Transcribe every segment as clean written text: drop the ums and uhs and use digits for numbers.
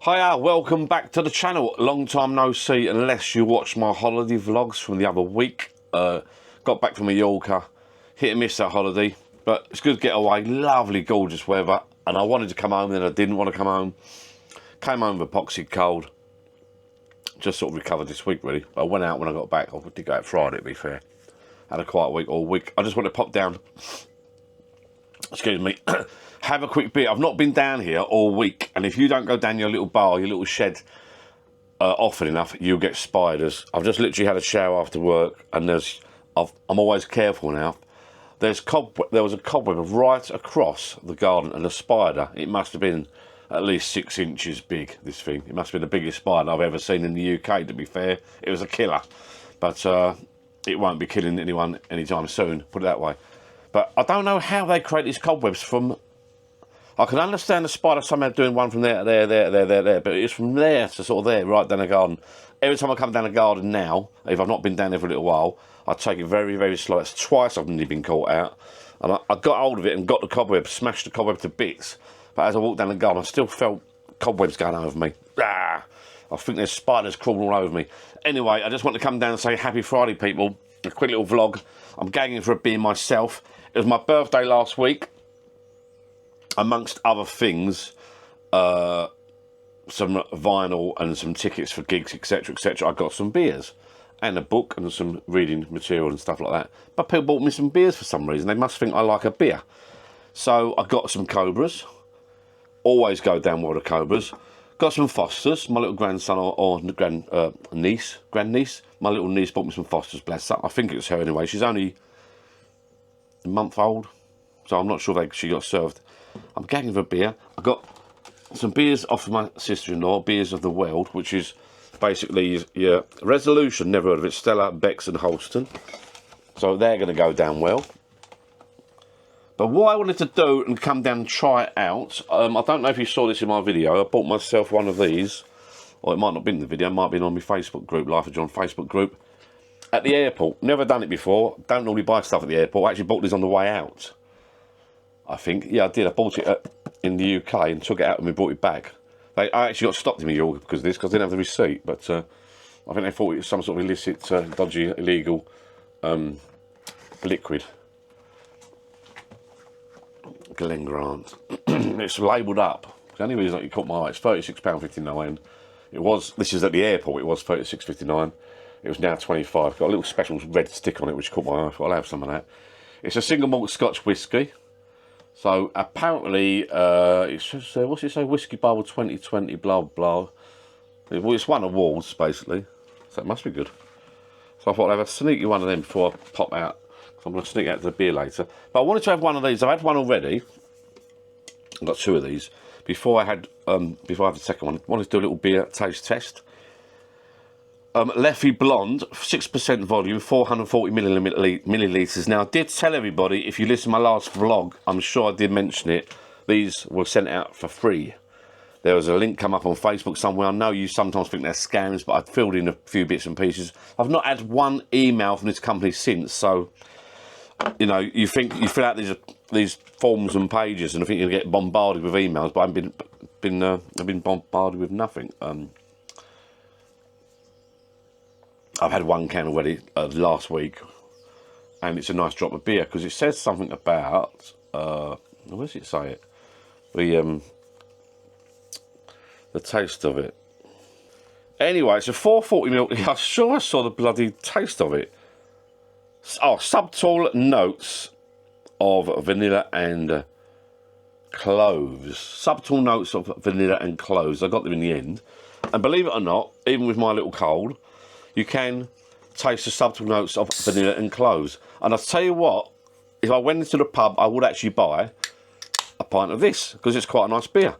Hiya, welcome back to the channel. Long time no see unless you watch my holiday vlogs from the other week. Got back from Mallorca, hit and miss that holiday, but it's good to get away. Lovely, gorgeous weather, and I wanted to come home, then I didn't want to come home. Came home with epoxy cold. Just sort of recovered this week really. I went out when I got back. I did go out Friday to be fair. Had a quiet week all week. I just want to pop down, excuse me, have a quick beer. I've not been down here all week, and if you don't go down your little bar, your little shed often enough, you'll get spiders. I've just literally had a shower after work, and I'm always careful now. There was a cobweb right across the garden, and a spider. It must have been at least 6 inches big, this thing. It must have been the biggest spider I've ever seen in the UK, to be fair. It was a killer, but it won't be killing anyone anytime soon, put it that way. But I don't know how they create these cobwebs from. I can understand the spider somehow doing one from there, there, but it's from there to sort of there, right down the garden. Every time I come down the garden now, if I've not been down there for a little while, I take it very, very slow. It's twice I've nearly been caught out. And I got hold of it and got the cobweb, smashed the cobweb to bits. But as I walked down the garden, I still felt cobwebs going over me. Ah, I think there's spiders crawling all over me. Anyway, I just want to come down and say happy Friday, people. A quick little vlog. I'm gagging for a beer myself. It was my birthday last week. Amongst other things, some vinyl and some tickets for gigs, etc, etc. I got some beers and a book and some reading material and stuff like that. But people bought me some beers for some reason. They must think I like a beer. So I got some Cobras. Always go down well to Cobras. Got some Fosters. My little grandson or grandniece. My little niece bought me some Fosters, bless her. I think it's her anyway. She's only a month old, so I'm not sure she got served. I'm gagging for a beer. I got some beers off of my sister-in-law, Beers of the World, which is basically your Resolution, never heard of it, Stella, Becks and Holston. So they're going to go down well. But what I wanted to do and come down and try it out, I don't know if you saw this in my video, I bought myself one of these, or it might not have been in the video, it might have been on my Facebook group, Life of John Facebook group, at the airport. Never done it before, don't normally buy stuff at the airport. I actually bought this on the way out. I think, yeah, I did. I bought it in the UK and took it out and we brought it back. I actually got stopped in Mallorca because of this, because I didn't have the receipt. But I think they thought it was some sort of illicit, dodgy, illegal liquid. Glen Grant. It's labelled up. The only reason that you caught my eye, it's £36.59. It was. This is at the airport. It was £36.59. It was now £25. Got a little special red stick on it, which caught my eye. I thought I'll have some of that. It's a single malt Scotch whisky. So apparently, it says, what's it say? Whiskey Bible 2020, blah blah. Well, it's won awards basically, so it must be good. So I thought I'd have a sneaky one of them before I pop out. So I'm going to sneak out to the beer later. But I wanted to have one of these. I've had one already. I've got 2 of these. Before I had the second one, I wanted to do a little beer taste test. Leffe Blonde, 6% volume, 440 millilitres. Now, I did tell everybody, if you listen to my last vlog, I'm sure I did mention it, these were sent out for free. There was a link come up on Facebook somewhere. I know you sometimes think they're scams, but I've filled in a few bits and pieces. I've not had one email from this company since, so, you know, you think you fill out these forms and pages and I think you'll get bombarded with emails, but I've been bombarded with nothing. I've had 1 can already last week, and it's a nice drop of beer because it says something about where does it say it? The taste of it. Anyway, it's a 440ml. I'm sure I saw the bloody taste of it. Oh, subtle notes of vanilla and cloves. Subtle notes of vanilla and cloves. I got them in the end, and believe it or not, even with my little cold, you can taste the subtle notes of vanilla and cloves. And I'll tell you what, if I went into the pub, I would actually buy a pint of this, because it's quite a nice beer.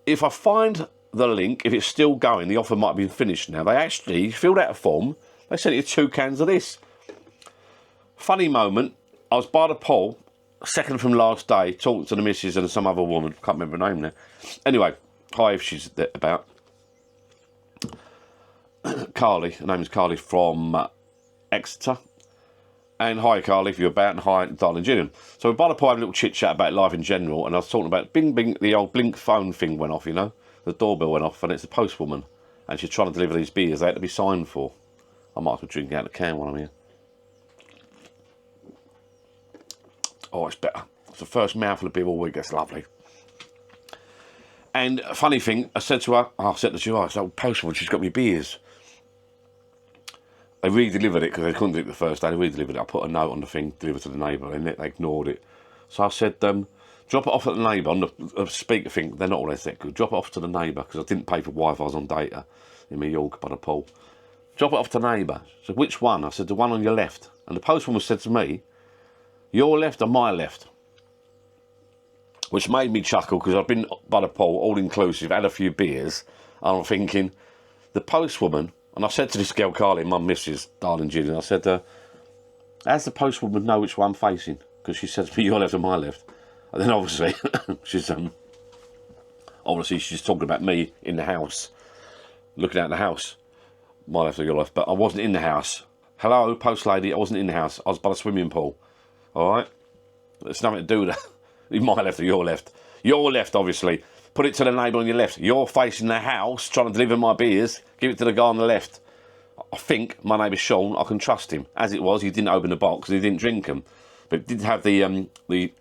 If I find the link, if it's still going, the offer might be finished now. They actually filled out a form, they sent you 2 cans of this. Funny moment, I was by the pool, second from last day, talking to the missus and some other woman, can't remember her name now. Anyway, hi if she's about. Carly, her name is Carly from Exeter, And hi, Carly, if you're about, and hi, darling Gillian. So by the point, I had a little chit-chat about life in general, and I was talking about bing, bing, the old blink phone thing went off, you know. the doorbell went off and it's the postwoman. And she's trying to deliver these beers. They had to be signed for. I might as well drink out of the can while I'm here. Oh, it's better. It's the first mouthful of beer all week. That's lovely. And a funny thing, I said to her, I said to her, I said, postwoman, she's got me beers. They re-delivered it because they couldn't do it the first day. They re-delivered it. I put a note on the thing, delivered to the neighbour, and they ignored it. So I said, drop it off at the neighbour on the speaker thing. They're not always that good. Drop it off to the neighbour because I didn't pay for Wi-Fi. I was on data in New York by the pool. Drop it off to the neighbour. So which one? I said, the one on your left. And the postwoman said to me, your left or my left? Which made me chuckle because I've been by the pool, all inclusive, had a few beers, and I'm thinking, the postwoman. And I said to this girl, Carly, my missus, darling Gillian, I said, how's the postwoman know which one I'm facing? Because she said to me, your left or my left. And then obviously, she's talking about me in the house, looking out the house, my left or your left. But I wasn't in the house. Hello, post lady, I wasn't in the house. I was by the swimming pool. All right? It's nothing to do with that. My left or your left. Your left, obviously. Put it to the neighbour on your left. You're facing the house, trying to deliver my beers. Give it to the guy on the left. I think my neighbour Sean, I can trust him. As it was, he didn't open the box and he didn't drink them. But it did have the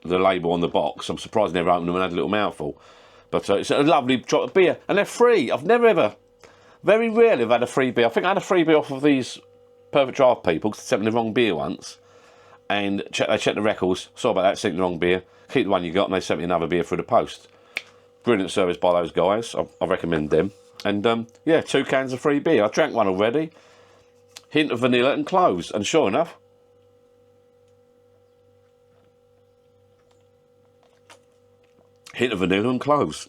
label on the box. I'm surprised he never opened them and had a little mouthful. But it's a lovely drop of beer. And they're free. I've never ever, very rarely have had a free beer. I think I had a free beer off of these Perfect Draft people because they sent me the wrong beer once. And they checked the records. Saw about that, sent the wrong beer. Keep the one you got and they sent me another beer through the post. Brilliant service by those guys. I recommend them. And yeah, 2 cans of free beer. I drank one already. Hint of vanilla and cloves. And sure enough, hint of vanilla and cloves.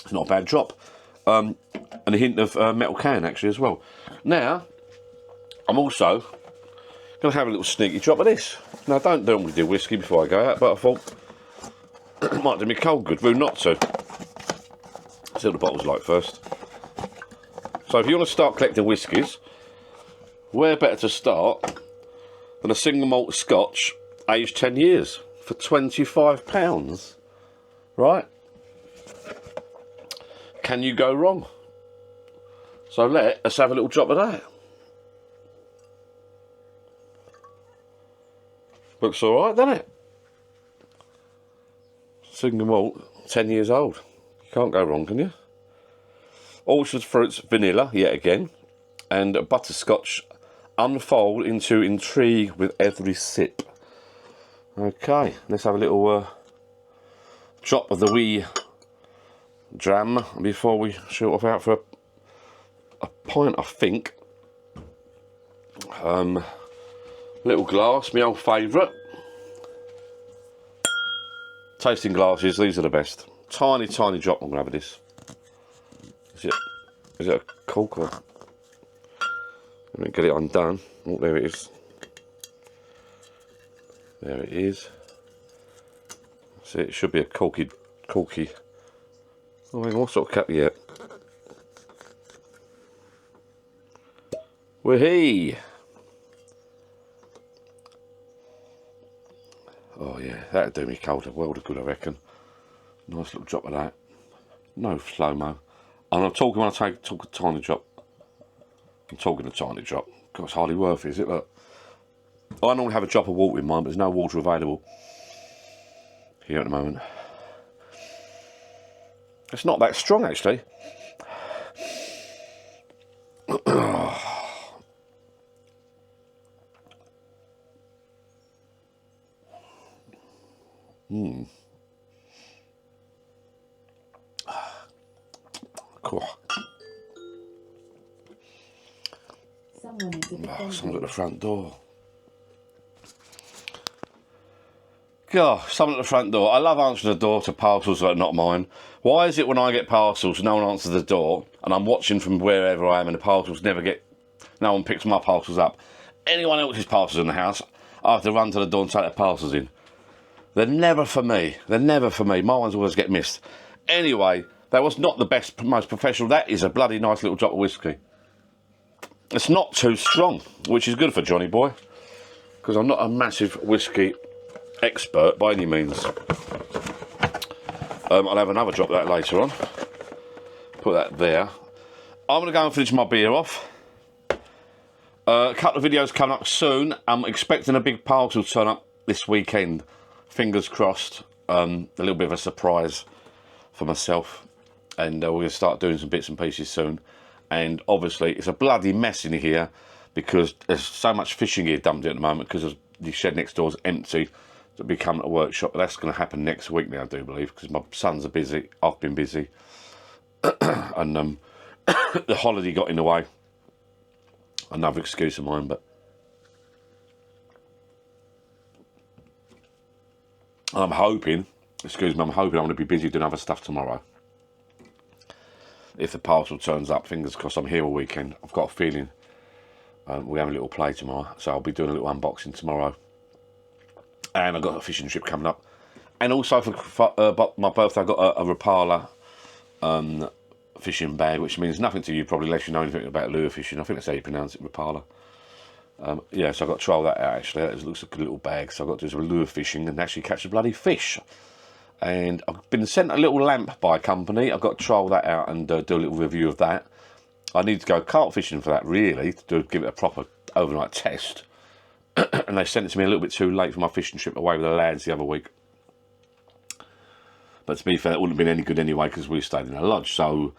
It's not a bad drop. And a hint of metal can actually as well. Now, I'm also going to have a little sneaky drop of this. Now, I don't normally do whiskey before I go out, but I thought it might do me cold good. Rude not to. See what the bottle's like first. So if you want to start collecting whiskies, where better to start than a single malt Scotch aged 10 years for £25, right? Can you go wrong? So let's have a little drop of that. Looks all right, doesn't it? Single malt, 10 years old. You can't go wrong, can you? Orchard fruits, vanilla, yet again, and butterscotch unfold into intrigue with every sip. Okay, let's have a little drop of the wee dram before we shoot off out for a pint, I think. Little glass, my old favourite. Tasting glasses, these are the best. Tiny, tiny drop. I'm going to have this. Is it a cork or? Let me get it undone. Oh, there it is. There it is. See, it should be a corky. Oh, hang on, what sort of cap yet? Wahee! Oh yeah, that'd do me cold. A world of good, I reckon. Nice little drop of that. No slow-mo. And I'm talking when I talk a tiny drop. I'm talking a tiny drop. God, it's hardly worth it, is it? Look. I normally have a drop of water in mine, but there's no water available here at the moment. It's not that strong, actually. Cool. Someone's at the front door. God, someone at the front door. I love answering the door to parcels that are not mine. Why is it when I get parcels, no one answers the door, and I'm watching from wherever I am, and the parcels no one picks my parcels up. Anyone else's parcels in the house, I have to run to the door and take the parcels in. They're never for me. They're never for me. My ones always get missed. Anyway, that was not the best, most professional. That is a bloody nice little drop of whiskey. It's not too strong, which is good for Johnny boy, because I'm not a massive whiskey expert by any means. I'll have another drop of that later on. put that there. I'm going to go and finish my beer off. A couple of videos coming up soon. I'm expecting a big parcel to turn up this weekend. Fingers crossed. A little bit of a surprise for myself. And we're going to start doing some bits and pieces soon. And obviously, it's a bloody mess in here because there's so much fishing gear dumped in at the moment because the shed next door is empty. It'll be coming to a workshop, but that's going to happen next week now, I do believe, because my sons are busy. I've been busy. And the holiday got in the way. Another excuse of mine, but I'm hoping I'm going to be busy doing other stuff tomorrow. If the parcel turns up, fingers crossed, I'm here all weekend. I've got a feeling we have a little play tomorrow, so I'll be doing a little unboxing tomorrow. And I've got a fishing trip coming up. And also for my birthday, I've got a Rapala fishing bag, which means nothing to you probably unless you know anything about lure fishing. I think that's how you pronounce it, Rapala. Yeah, so I've got to trial that out actually. It looks like a little bag, so I've got to do some lure fishing and actually catch a bloody fish. And I've been sent a little lamp by a company. I've got to trial that out and do a little review of that. I need to go carp fishing for that really, to give it a proper overnight test. And they sent it to me a little bit too late for my fishing trip away with the lads the other week. But to be fair, it wouldn't have been any good anyway because we stayed in a lodge. So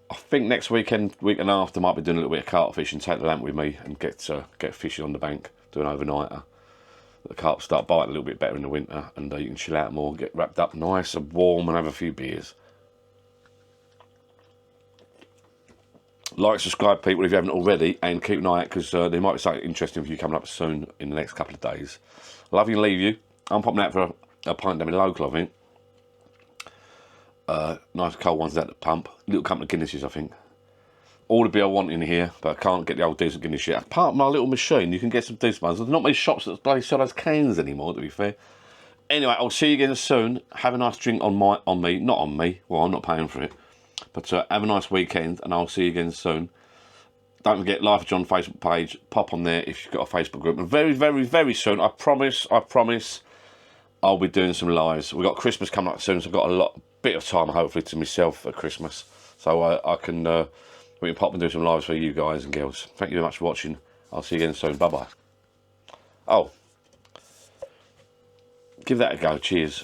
I think next weekend, week and after, I might be doing a little bit of carp fishing, take the lamp with me and get fishing on the bank, do an overnighter. The carp start biting a little bit better in the winter and you can chill out more, get wrapped up nice and warm and have a few beers. Like, subscribe people if you haven't already, and keep an eye out because there might be something interesting for you coming up soon in the next couple of days. Love you and leave you. I'm popping out for a pint down in local, I think. Nice cold ones at the pump. Little couple of Guinnesses, I think. All the beer I want in here, but I can't get the old decent Guinness shit. Apart from my little machine, you can get some decent ones. There's not many shops that bloody sell those cans anymore, to be fair. Anyway, I'll see you again soon. Have a nice drink on me. Not on me. Well, I'm not paying for it. But have a nice weekend, and I'll see you again soon. Don't forget, Leffe John Facebook page. Pop on there if you've got a Facebook group. And very, very, very soon, I promise, I'll be doing some lives. We've got Christmas coming up soon, so I've got a bit of time, hopefully, to myself for Christmas. So we can pop and do some lives for you guys and girls. Thank you very much for watching. I'll see you again soon. Bye-bye. Oh, give that a go. Cheers.